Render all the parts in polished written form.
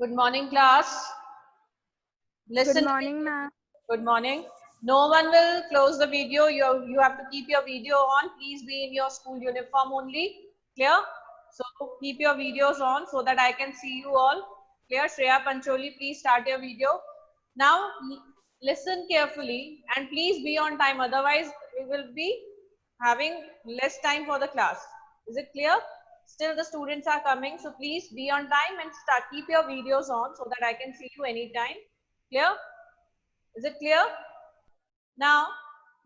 Good morning, class. Good Listen. morning, ma'am. Good morning. No one will close the video. You have to keep your video on. Please be in your school uniform only. Clear? So keep your videos on so that I can see you all. Clear? Shreya Pancholi, please start your video. Now listen carefully and please be on time. Otherwise, we will be having less time for the class. Is it clear? Still the students are coming. So please be on time and start. Keep your videos on so that I can see you anytime. Clear? Is it clear? Now,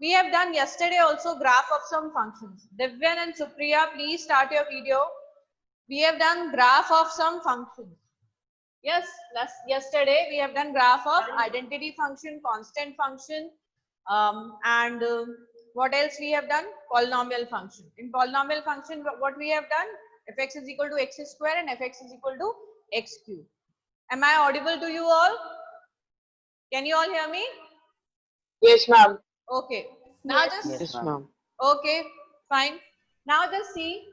we have done yesterday also graph of some functions. Divyan and Supriya, please start your video. We have done graph of some functions. Yes, yesterday we have done graph of identity function, constant function, and what else we have done? Polynomial function. In polynomial function, what we have done? Fx is equal to x square and fx is equal to x cube. Am I audible to you all? Can you all hear me? Yes, ma'am. Okay. Now Yes. just Yes, ma'am. okay, fine. Now just see.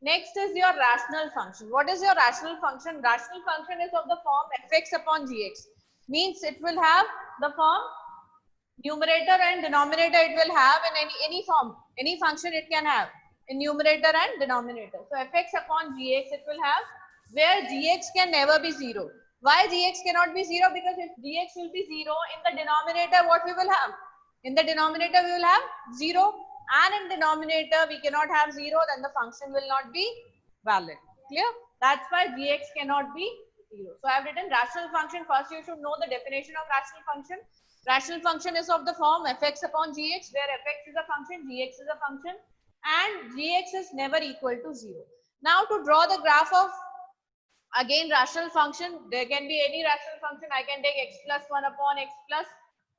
Next is your rational function. What is your rational function? Rational function is of the form fx upon gx. Means it will have the form numerator and denominator. It will have in any form, any function it can have in numerator and denominator. So fx upon gx it will have, where gx can never be 0. Why gx cannot be 0? Because if gx will be 0 in the denominator, what we will have? In the denominator we will have 0, and in denominator we cannot have 0, then the function will not be valid. Clear? That's why gx cannot be 0. So I have written rational function. First you should know the definition of rational function. Rational function is of the form fx upon gx, where fx is a function, gx is a function, and gx is never equal to 0. Now to draw the graph of again rational function, there can be any rational function. I can take x plus 1 upon x plus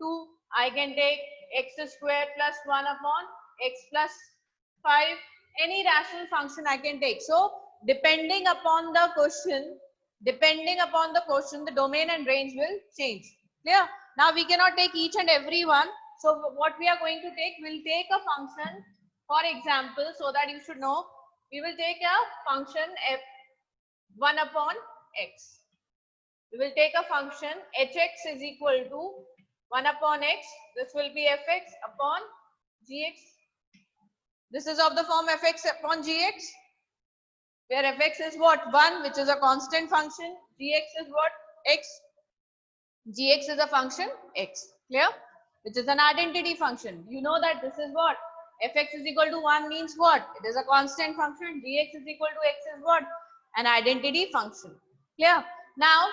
2. I can take x square plus 1 upon x plus 5. Any rational function I can take. So depending upon the question, the domain and range will change. Clear? Now we cannot take each and every one. So what we are going to take, we'll take a function, for example, so that you should know, we will take a function f1 upon x. We will take a function hx is equal to 1 upon x. This will be fx upon gx. This is of the form fx upon gx, where fx is what? 1, which is a constant function. Gx is what? X. Gx is a function x. Clear? Which is an identity function. You know that this is what? Fx is equal to 1 means what? It is a constant function. Gx is equal to x is what? An identity function. Clear? Now,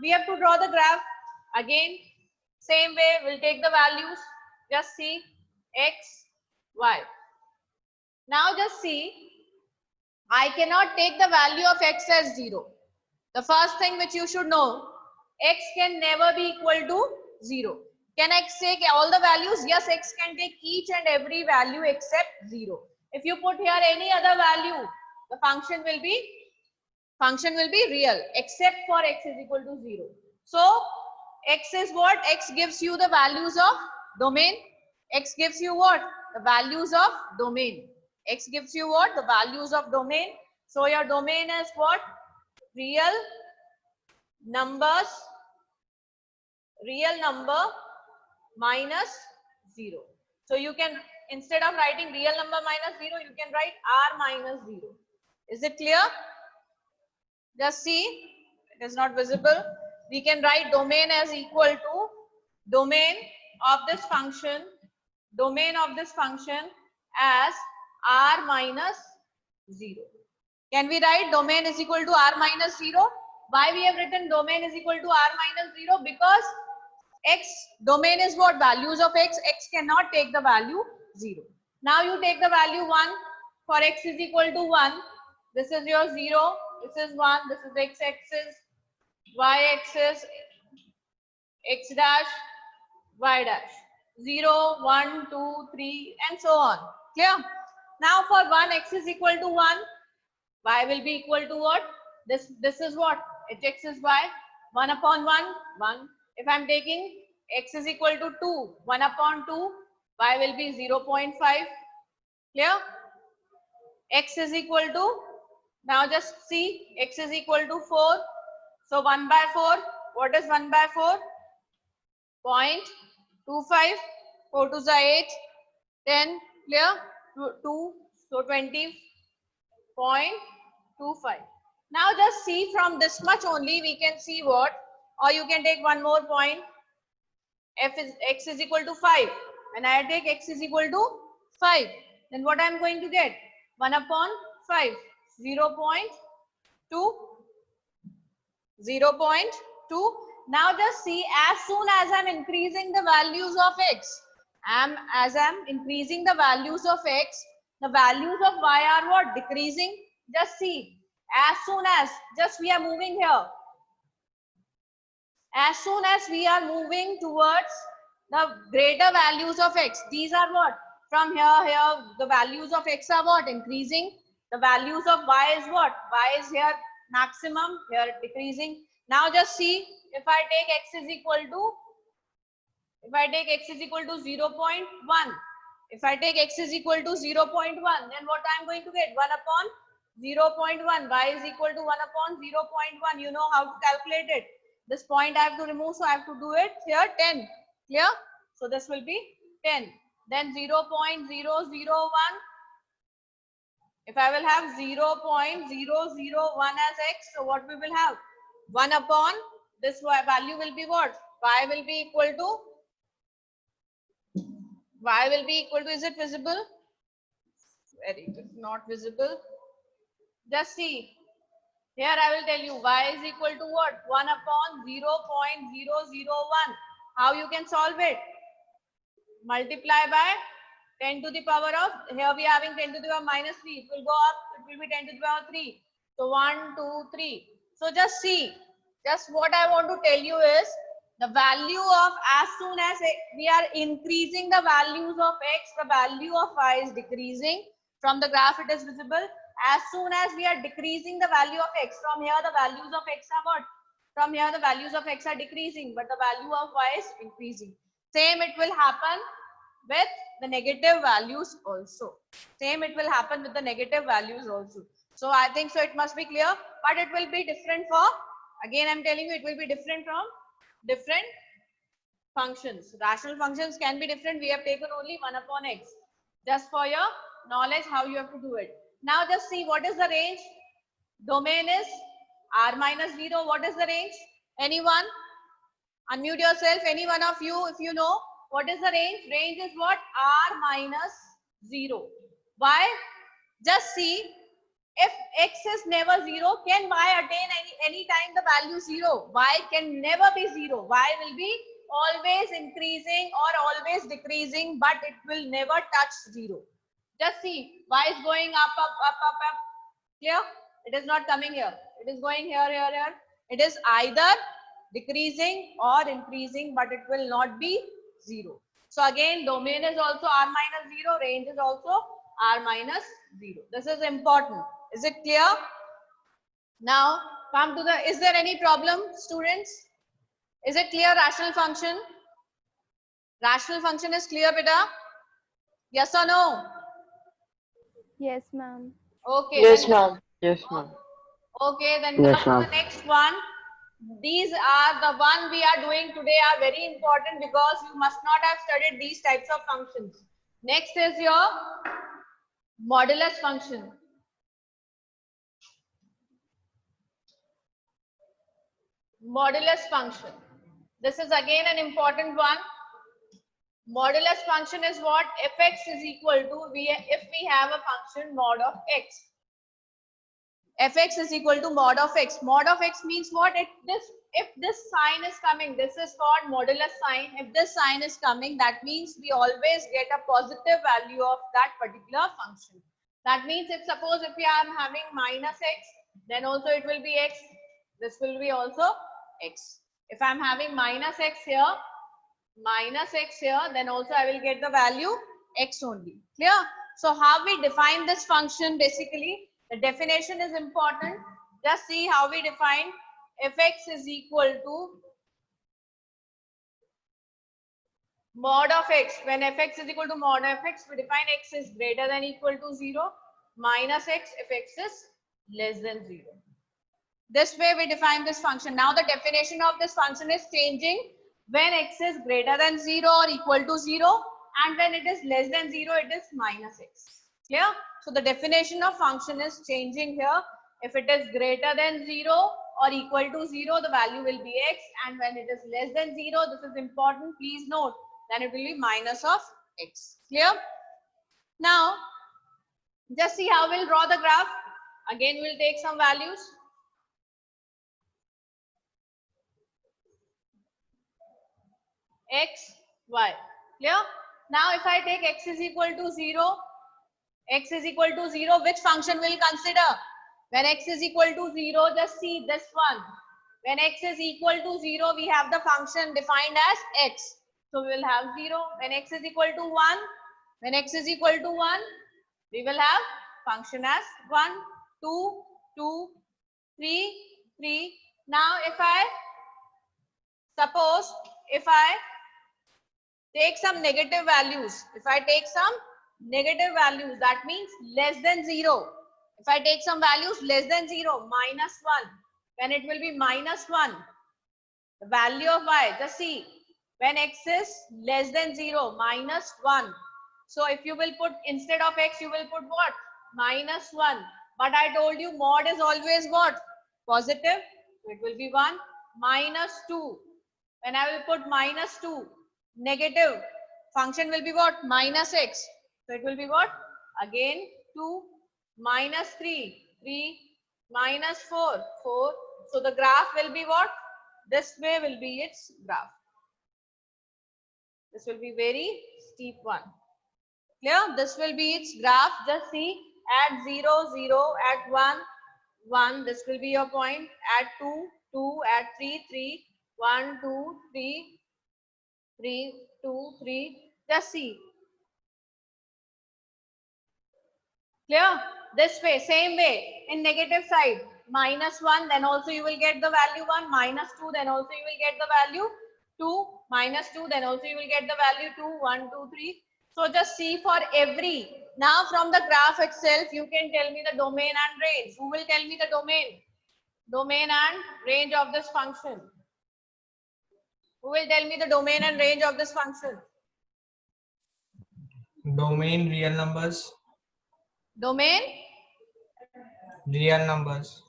we have to draw the graph. Again, same way, we'll take the values. Just see x, y. Now just see, I cannot take the value of x as 0. The first thing which you should know, x can never be equal to 0. Can x take all the values? Yes, x can take each and every value except 0. If you put here any other value, the function will be real, except for x is equal to 0. So x is what? X gives you the values of domain. X gives you what? The values of domain. X gives you what? The values of domain. So your domain is what? Real number minus 0. So you can, instead of writing real number minus 0, you can write r minus 0. Is it clear? Just see, it is not visible. We can write domain as equal to domain of this function as r minus 0. Can we write domain is equal to r minus 0? Why we have written domain is equal to r minus 0? Because x, domain is what? Values of x. X cannot take the value 0. Now you take the value 1. For x is equal to 1. This is your 0. This is 1. This is x axis. Y axis. X dash. Y dash. 0, 1, 2, 3 and so on. Clear? Now for 1, x is equal to 1. Y will be equal to what? This is what? Hx is y. 1 upon 1, 1. If I am taking x is equal to 2, 1 upon 2, y will be 0.5. Clear? X is equal to, now just see, x is equal to 4. So 1 by 4. What is 1 by 4? 0.25. 4 to the 8. 10. Clear? 2. So 20.25. Now just see from this much only we can see what, or you can take one more point. X is equal to 5. When I take x is equal to 5, then what I am going to get? 1 upon 5. 0.2. 0.2. Now just see, as soon as I am increasing the values of x, as I am increasing the values of x, the values of y are what? Decreasing. Just see, as soon as, just we are moving here. As soon as we are moving towards the greater values of x, these are what? From here, the values of x are what? Increasing. The values of y is what? Y is here maximum, here decreasing. Now just see, if I take x is equal to, 0.1. If I take x is equal to 0.1, then what I am going to get? 1 upon 0.1. Y is equal to 1 upon 0.1. You know how to calculate it. This point I have to remove, so I have to do it here 10. Clear? So this will be 10. Then 0.001. If I will have 0.001 as x, so what we will have? 1 upon this value will be what? Y will be equal to, is it visible? Very good. Not visible. Just see. Here I will tell you y is equal to what? 1 upon 0.001. How you can solve it? Multiply by 10 to the power of, here we are having 10 to the power minus 3. It will go up, it will be 10 to the power 3. So 1, 2, 3. So just see, just what I want to tell you is, the value of, as soon as we are increasing the values of x, the value of y is decreasing. From the graph it is visible. As soon as we are decreasing the value of x, from here the values of x are what? From here the values of x are decreasing, but the value of y is increasing. Same it will happen with the negative values also. Same it will happen with the negative values also. So I think so it must be clear, but it will be different for, again I am telling you, it will be different from different functions. Rational functions can be different. We have taken only 1 upon x. Just for your knowledge how you have to do it. Now just see, what is the range? Domain is r minus 0. What is the range? Anyone? Unmute yourself. Any one of you, if you know. What is the range? Range is what? R minus 0. Why? Just see, if x is never 0, can y attain any time the value 0? Y can never be 0. Y will be always increasing or always decreasing, but it will never touch 0. Just see, y is going up, up, up, up, up. Clear? It is not coming here. It is going here, here, here. It is either decreasing or increasing, but it will not be 0. So again, domain is also r minus 0, range is also r minus 0. This is important. Is it clear? Now come to the, is there any problem, students? Is it clear, rational function? Rational function is clear, beta? Yes or no? Yes, ma'am. Okay. Yes, Then, ma'am. Yes, ma'am. okay, then Yes, come to ma'am. the next one. These are the one we are doing today are very important because you must not have studied these types of functions. Next is your modulus function. Modulus function. This is again an important one. Modulus function is what? Fx is equal to, if we have a function mod of x. Fx is equal to mod of x. Mod of x means what? If this sign is coming, this is called modulus sign. If this sign is coming, that means we always get a positive value of that particular function. That means if suppose if we are having minus x, then also it will be x. This will be also x. If I am having minus x here, then also I will get the value x only. Clear? So how we define this function? Basically, the definition is important. Just see how we define. Fx is equal to mod of x. When fx is equal to mod of x, we define x is greater than equal to 0, minus x if x is less than 0. This way we define this function. Now the definition of this function is changing when x is greater than 0 or equal to 0, and when it is less than 0 it is minus x. Clear? So the definition of function is changing here. If it is greater than 0 or equal to 0, the value will be x, and when it is less than 0, this is important, please note, then it will be minus of x. Clear? Now just see how we'll draw the graph. Again we'll take some values. X, y. Clear? Now if I take x is equal to 0, x is equal to 0, which function will consider? When x is equal to 0, just see this one. When x is equal to 0, we have the function defined as x. So we will have 0. When x is equal to 1, when x is equal to 1, we will have function as 1, 2, 2, 3, 3. Now if I suppose, if I take some negative values, if I take some negative values, that means less than 0. If I take some values less than 0, minus 1, when it will be minus 1, the value of y, just see, when x is less than 0, minus 1. So if you will put, instead of x, you will put what? Minus 1. But I told you mod is always what? Positive. So it will be 1. Minus 2. When I will put minus 2, negative, function will be what? Minus x. So it will be what? Again 2, minus 3, 3, minus 4, 4. So the graph will be what? This way will be its graph. This will be very steep one. Clear? This will be its graph. Just see, at 0, 0, at 1, 1. This will be your point. At 2, 2, at 3, 3. 1, 2, 3, 3, 2, 3. Just see. Clear? This way, same way. In negative side, minus 1, then also you will get the value 1. Minus 2, then also you will get the value 2. Minus 2, then also you will get the value 2. 1, 2, 3. So just see for every. Now from the graph itself, you can tell me the domain and range. Who will tell me the domain? Domain and range of this function. Who will tell me the domain and range of this function? Domain real numbers. Domain? Real numbers.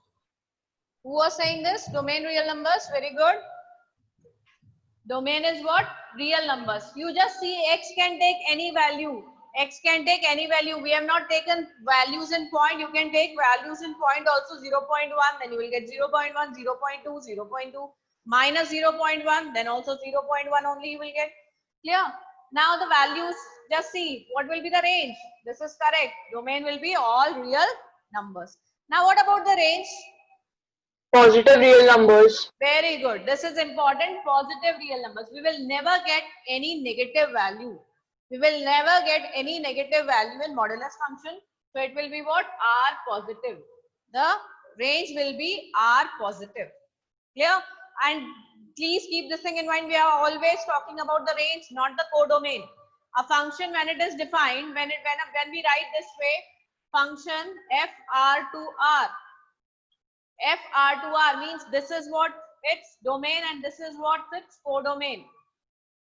Who was saying this? Domain real numbers. Very good. Domain is what? Real numbers. You just see x can take any value. X can take any value. We have not taken values in point. You can take values in point also 0.1. Then you will get 0.1, 0.2, 0.2, minus 0.1. Then also 0.1 only you will get. Clear? Now the values, just see what will be the range. This is correct. Domain will be all real numbers. Now what about the range? Positive real numbers. Very good. This is important. Positive real numbers. We will never get any negative value. We will never get any negative value in modulus function. So it will be what? R positive. The range will be R positive. Clear? And please keep this thing in mind. We are always talking about the range, not the codomain. A function, when it is defined, when we write this way, function f r to r. F R to R means this is what its domain and this is what its codomain.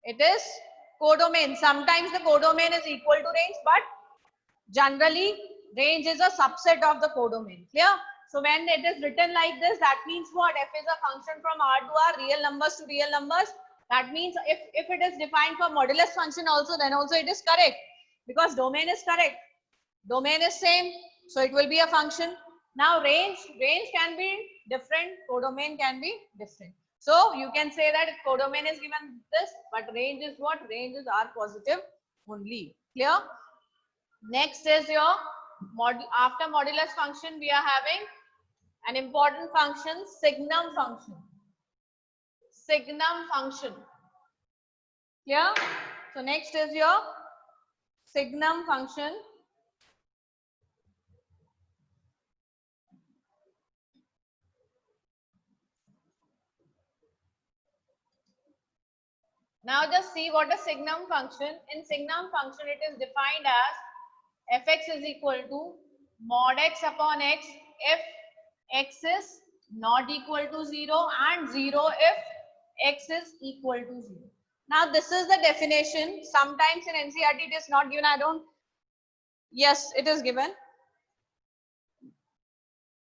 It is codomain. Sometimes the codomain is equal to range, but generally range is a subset of the codomain. Clear? So when it is written like this, that means what? F is a function from R to R, real numbers to real numbers. That means if it is defined for modulus function also, then also it is correct because domain is correct. Domain is same, so it will be a function. Now range can be different, codomain can be different. So you can say that codomain is given this, but range is what? Range is R positive only. Clear? Next is your after modulus function, we are having an important function, signum function. Signum function. Clear? So next is your signum function. Now just see what is signum function. In signum function, it is defined as fx is equal to mod x upon x if x is not equal to 0 and 0 if x is equal to 0. Now this is the definition. Sometimes in NCERT it is not given. I don't. Yes, it is given.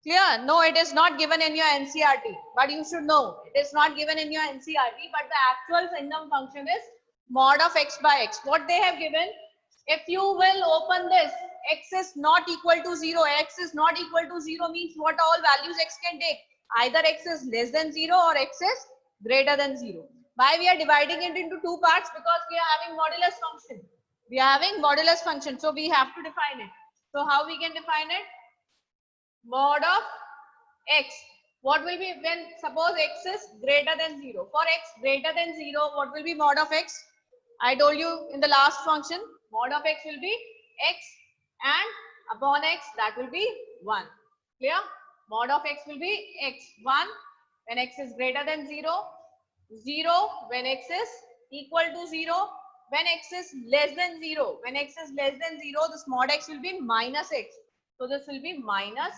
Clear? No, it is not given in your NCERT, but you should know it is not given in your NCERT, but the actual signum function is mod of x by x. What they have given, if you will open this, x is not equal to 0, x is not equal to 0 means what all values x can take? Either x is less than 0 or x is greater than 0. Why we are dividing it into two parts? Because we are having modulus function. We are having modulus function, so we have to define it. So how we can define it? Mod of x. What will be when suppose x is greater than 0? For x greater than 0, what will be mod of x? I told you in the last function, mod of x will be x and upon x that will be 1. Clear? Mod of x will be x. 1 when x is greater than 0. 0 when x is equal to 0. When x is less than 0. When x is less than 0, this mod x will be minus x. So this will be minus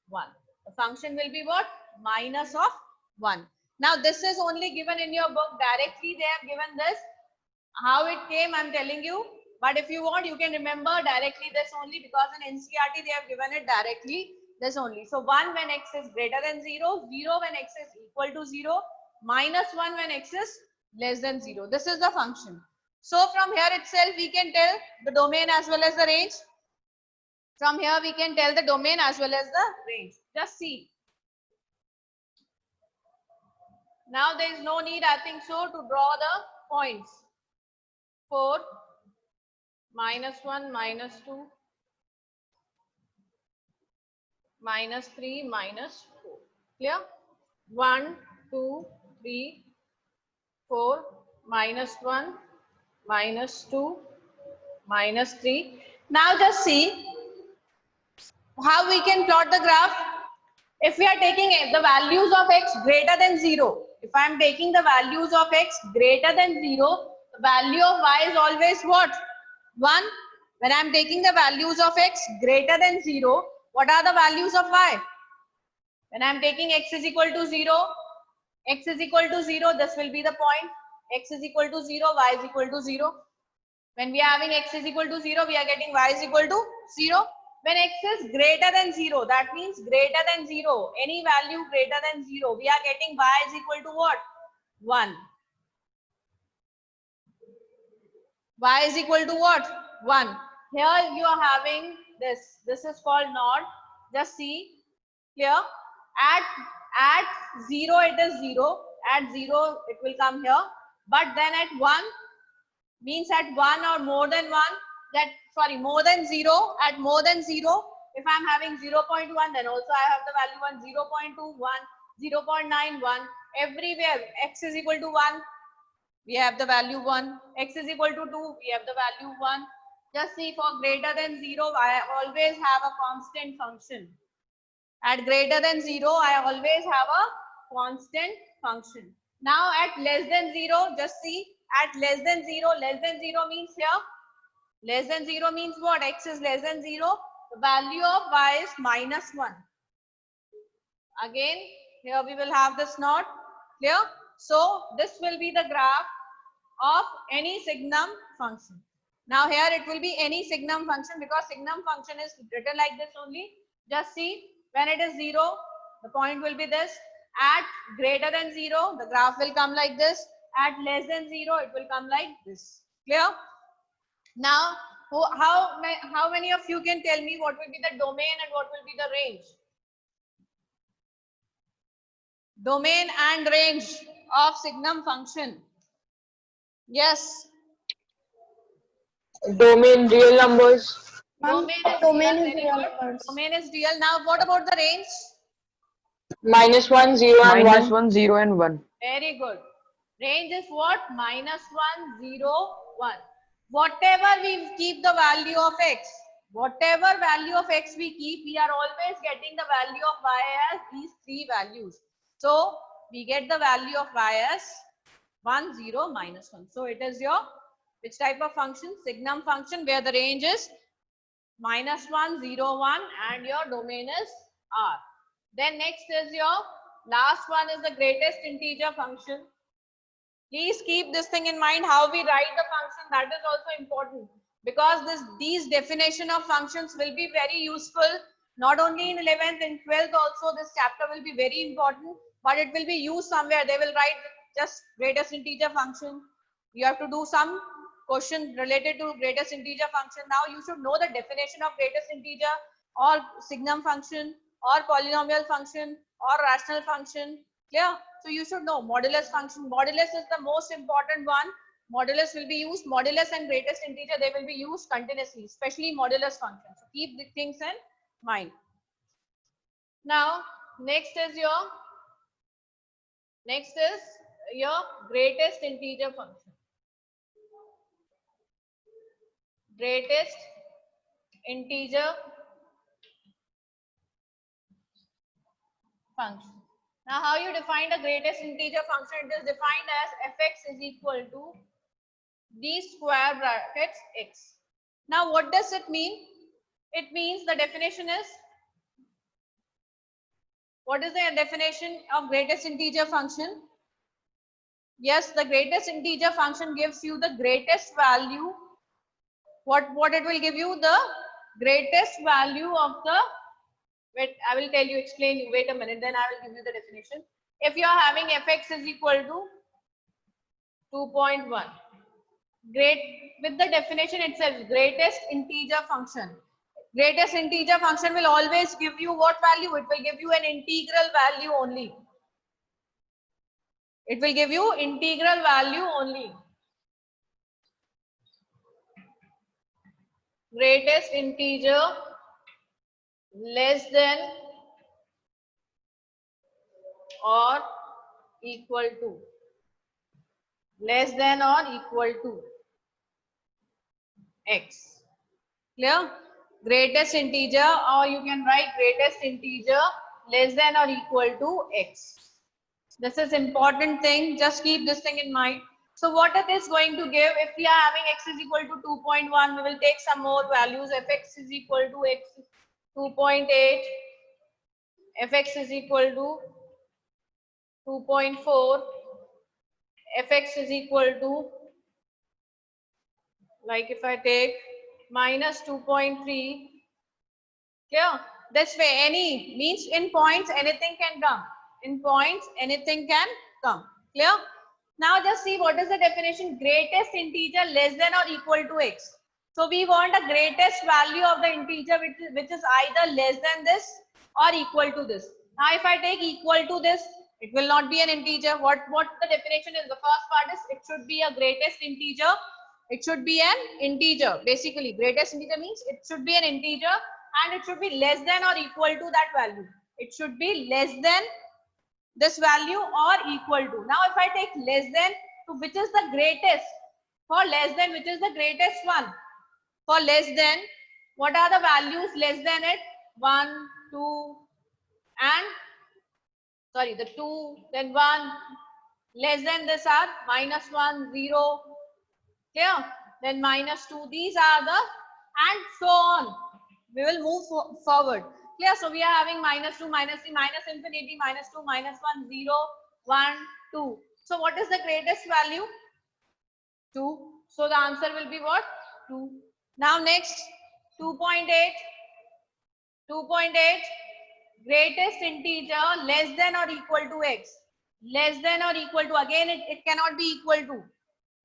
1. The function will be what? Minus of 1. Now this is only given in your book. Directly they have given this. How it came, I am telling you. But if you want, you can remember directly this only, because in NCERT they have given it directly this only. So 1 when x is greater than 0, 0 when x is equal to 0, minus 1 when x is less than 0. This is the function. So from here itself we can tell the domain as well as the range. From here we can tell the domain as well as the range. Just see. Now there is no need, I think so, to draw the points. 4, minus 1, minus 2, minus 3, minus 4. Clear? 1, 2, 3, 4, minus 1, minus 2, minus 3. Now just see how we can plot the graph. If we are taking the values of x greater than 0, if I am taking the values of x greater than 0, the value of y is always what? 1. When I am taking the values of x greater than 0, what are the values of y? When I am taking x is equal to 0, x is equal to 0, this will be the point. X is equal to 0, y is equal to 0. When we are having x is equal to 0, we are getting y is equal to 0. When x is greater than 0, that means greater than 0, any value greater than 0, we are getting y is equal to what? 1. Y is equal to what? 1. Here you are having this. This is called NOT. Just see here. At 0 it is 0. At 0 it will come here. But then at 1 means at 1 or more than 1. More than 0. At more than 0, if I am having 0.1, then also I have the value 1, 0.2, 1, 0.9, 1. Everywhere x is equal to 1, we have the value 1. X is equal to 2, we have the value 1. Just see, for greater than 0, I always have a constant function. At greater than 0, I always have a constant function. Now at less than 0, just see, at less than 0 means here. Less than 0 means what? X is less than 0. The value of y is minus 1. Again, here we will have this knot. Clear? So, this will be the graph of any signum function. Now, here it will be any signum function, because signum function is written like this only. Just see, when it is 0, the point will be this. At greater than 0, the graph will come like this. At less than 0, it will come like this. Clear? Now, how many of you can tell me what will be the domain and what will be the range? Domain and range of signum function. Yes. Domain real numbers. Domain is real. Domain is real. Now, what about the range? -1, 0 and Minus 1. 1, 0 and 1. Very good. Range is what? -1, 0, 1. Whatever we keep the value of x, whatever value of x we keep, we are always getting the value of y as these three values. So, we get the value of y as 1, 0, -1. So, it is your which type of function? Signum function, where the range is -1, 0, 1 and your domain is R. Then next is your Last one is the greatest integer function. Please keep this thing in mind, how we write the function, that is also important, because these definition of functions will be very useful, not only in 11th and 12th also. This chapter will be very important, but it will be used somewhere. They will write just greatest integer function. You have to do some question related to greatest integer function. Now you should know the definition of greatest integer, or signum function, or polynomial function, or rational function. Clear? So you should know modulus function. Modulus is the most important one. Modulus will be used. Modulus and greatest integer, they will be used continuously, especially modulus function. So keep the things in mind. Now, next is your greatest integer function. Greatest integer function. Now, how you define the greatest integer function? It is defined as fx is equal to d square brackets x. Now, what does it mean? It means the definition is, what is the definition of greatest integer function? Yes, the greatest integer function gives you the greatest value. What it will give you? The greatest value of the, wait, I will tell you, explain you, wait a minute, then I will give you the definition. If you are having fx is equal to 2.1, with the definition itself, greatest integer function. Greatest integer function will always give you what value? It will give you an integral value only. It will give you integral value only. Greatest integer less than or equal to. Less than or equal to x. Clear? Greatest integer, or you can write greatest integer less than or equal to x. This is important thing. Just keep this thing in mind. So what it is going to give? If we are having x is equal to 2.1, we will take some more values. Fx is equal to x 2.8. Fx is equal to 2.4. Fx is equal to, like if I take minus 2.3. Clear? This way, any means in points anything can come. In points anything can come. Clear? Now just see what is the definition. Greatest integer less than or equal to x. So we want a greatest value of the integer which is either less than this or equal to this. Now if I take equal to this, it will not be an integer. What the definition is? The first part is it should be a greatest integer. It should be an integer. Basically, greatest integer means it should be an integer and it should be less than or equal to that value. It should be less than this value or equal to. Now if I take less than, to which is the greatest? For less than, which is the greatest one? For less than, what are the values less than it? 1, 2 and sorry, the 2, then 1. Less than this are minus 1, 0. Clear? Then minus 2. These are the, and so on. We will move forward. Clear? So we are having minus 2, minus 3, minus infinity, minus 2, minus 1, 0, 1, 2. So what is the greatest value? 2. So the answer will be what? 2. Now next, 2.8. 2.8. Greatest integer less than or equal to x. Less than or equal to, again it cannot be equal to.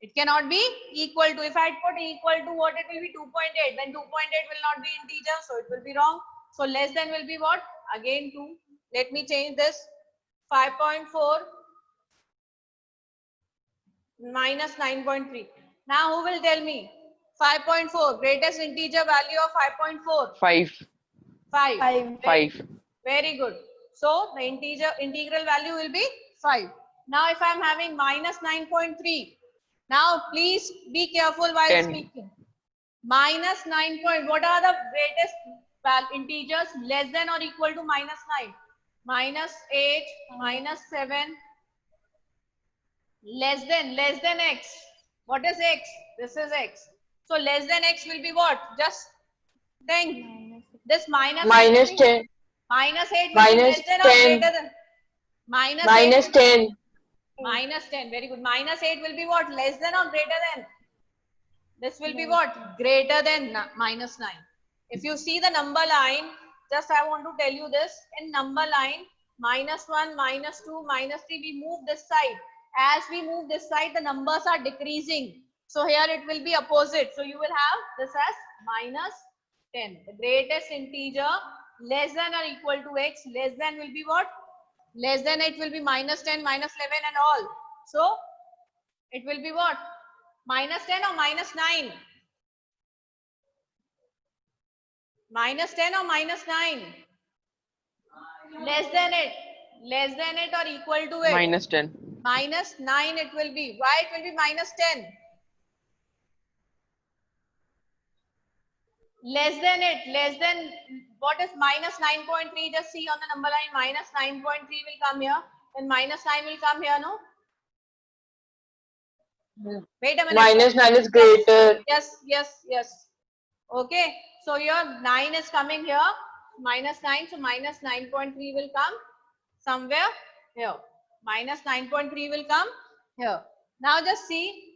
It cannot be equal to. If I put equal to, what it will be? 2.8. Then 2.8 will not be integer, so it will be wrong. So less than will be what? Again 2. Let me change this. 5.4 minus 9.3. Now who will tell me? 5.4. Greatest integer value of 5.4. 5. 5. 5. Very good. So the integral value will be 5. Now if I am having minus 9.3. Now please be careful while 10. speaking. Minus 9 point. What are the greatest integers less than or equal to minus 9? Minus 8, minus 7. Less than x. What is x? This is x. So less than x will be what? Just think. This minus Minus 8 10. minus 8 will be Minus less than or 10. greater than. Minus Minus 8. 10. Minus 10. Very good. Minus 8 will be what? Less than or greater than? This will be Less. what? Greater than minus 9. If you see the number line, just I want to tell you this. In number line, minus 1, minus 2, minus 3, we move this side. As we move this side, the numbers are decreasing. So here it will be opposite. So you will have this as minus 10. The greatest integer less than or equal to x, less than will be what? Less than it will be minus 10, minus 11 and all. So it will be what? Minus 10 or minus 9? Minus 10 or minus 9? Less than it. Less than it or equal to it? Minus 10. Minus 9 it will be. Why it will be minus 10? Less than it. Less than, what is minus 9.3? Just see on the number line, minus 9.3 will come here. Then minus 9 will come here, no? Wait a minute. Minus 9 is greater. Yes. Okay. So your 9 is coming here. Minus 9. So minus 9.3 will come somewhere here. Minus 9.3 will come here. Now just see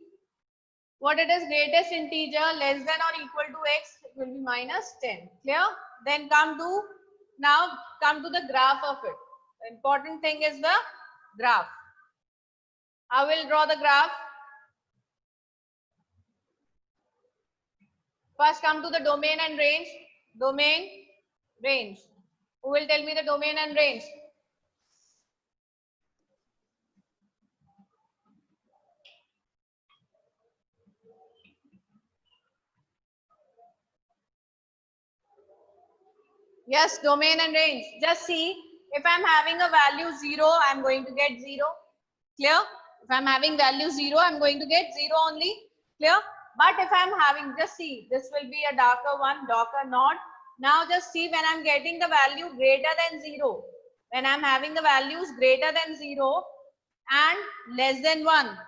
what it is. Greatest integer less than or equal to x, it will be minus 10. Clear? Then come to the graph of it. The important thing is the graph. I will draw the graph. First come to the domain and range. Domain, range. Who will tell me the domain and range? Yes, domain and range. Just see, if I'm having a value 0, I'm going to get 0. Clear? If I'm having value 0, I'm going to get 0 only. Clear? But if I'm having, just see, this will be a darker one, darker not. Now just see when I'm getting the value greater than 0. When I'm having the values greater than 0 and less than 1.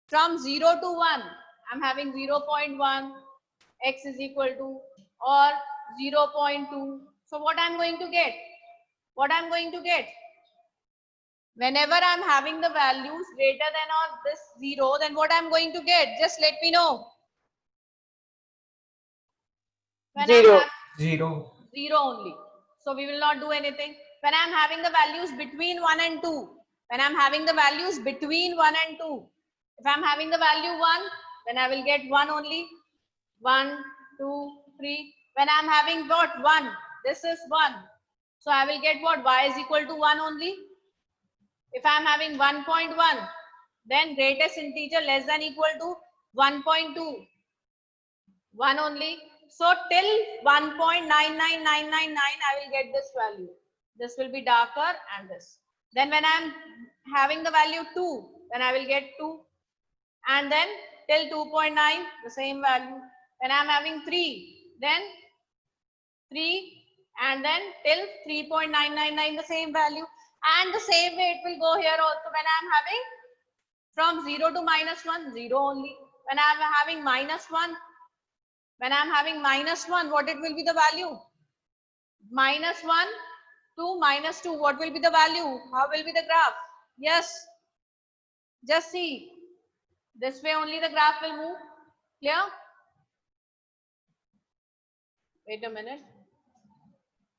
From 0 to 1, I'm having 0.1, x is equal to, or 0.2. So what I'm going to get? What I'm going to get? Whenever I'm having the values greater than or this 0, then what I'm going to get? Just let me know. When 0. 0. 0 only. So we will not do anything. When I'm having the values between 1 and 2. When I'm having the values between 1 and 2. If I'm having the value 1, then I will get 1 only. 1, 2, 3. When I'm having what? 1. This is 1. So I will get what? Y is equal to 1 only. If I'm having 1.1, then greatest integer less than equal to 1.2. 1 only. So till 1.99999, I will get this value. This will be darker and this. Then when I'm having the value 2, then I will get 2. And then till 2.9, the same value. When I'm having 3, then 3. And then till 3.999, the same value. And the same way it will go here also when I'm having from 0 to minus 1, 0 only. When I'm having minus 1, when I'm having minus 1, what it will be the value? Minus 1 to minus 2, what will be the value? How will be the graph? Yes. Just see. This way only the graph will move. Clear? Wait a minute.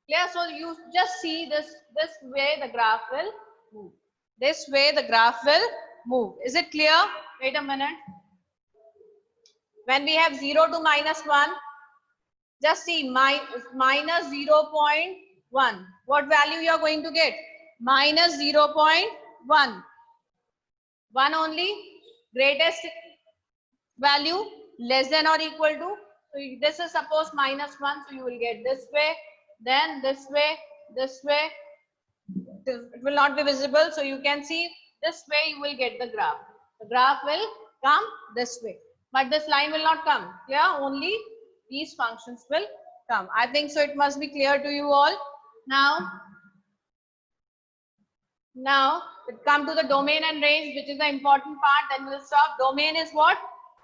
Clear? So you just see this way the graph will move. This way the graph will move. Is it clear? Wait a minute. When we have 0 to minus 1, just see minus 0.1. What value you are going to get? Minus 0.1. 1 only. Greatest value less than or equal to. So this is suppose minus 1. So you will get this way. Then this way. This way. It will not be visible. So you can see this way you will get the graph. The graph will come this way. But this line will not come. Yeah, only these functions will come. I think so it must be clear to you all. Now come to the domain and range, which is the important part. Then we'll stop. Domain is what?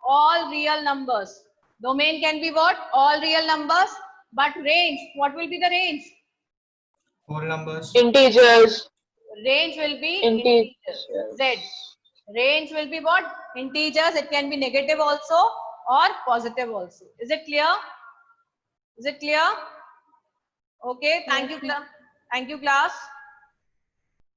All real numbers. Domain can be what? All real numbers. But range, what will be the range? Whole numbers. Integers. Range will be Integers. Z. Range will be what? Integers. It can be negative also or positive also. Is it clear? Is it clear? Okay. Thank you. Thank you, class.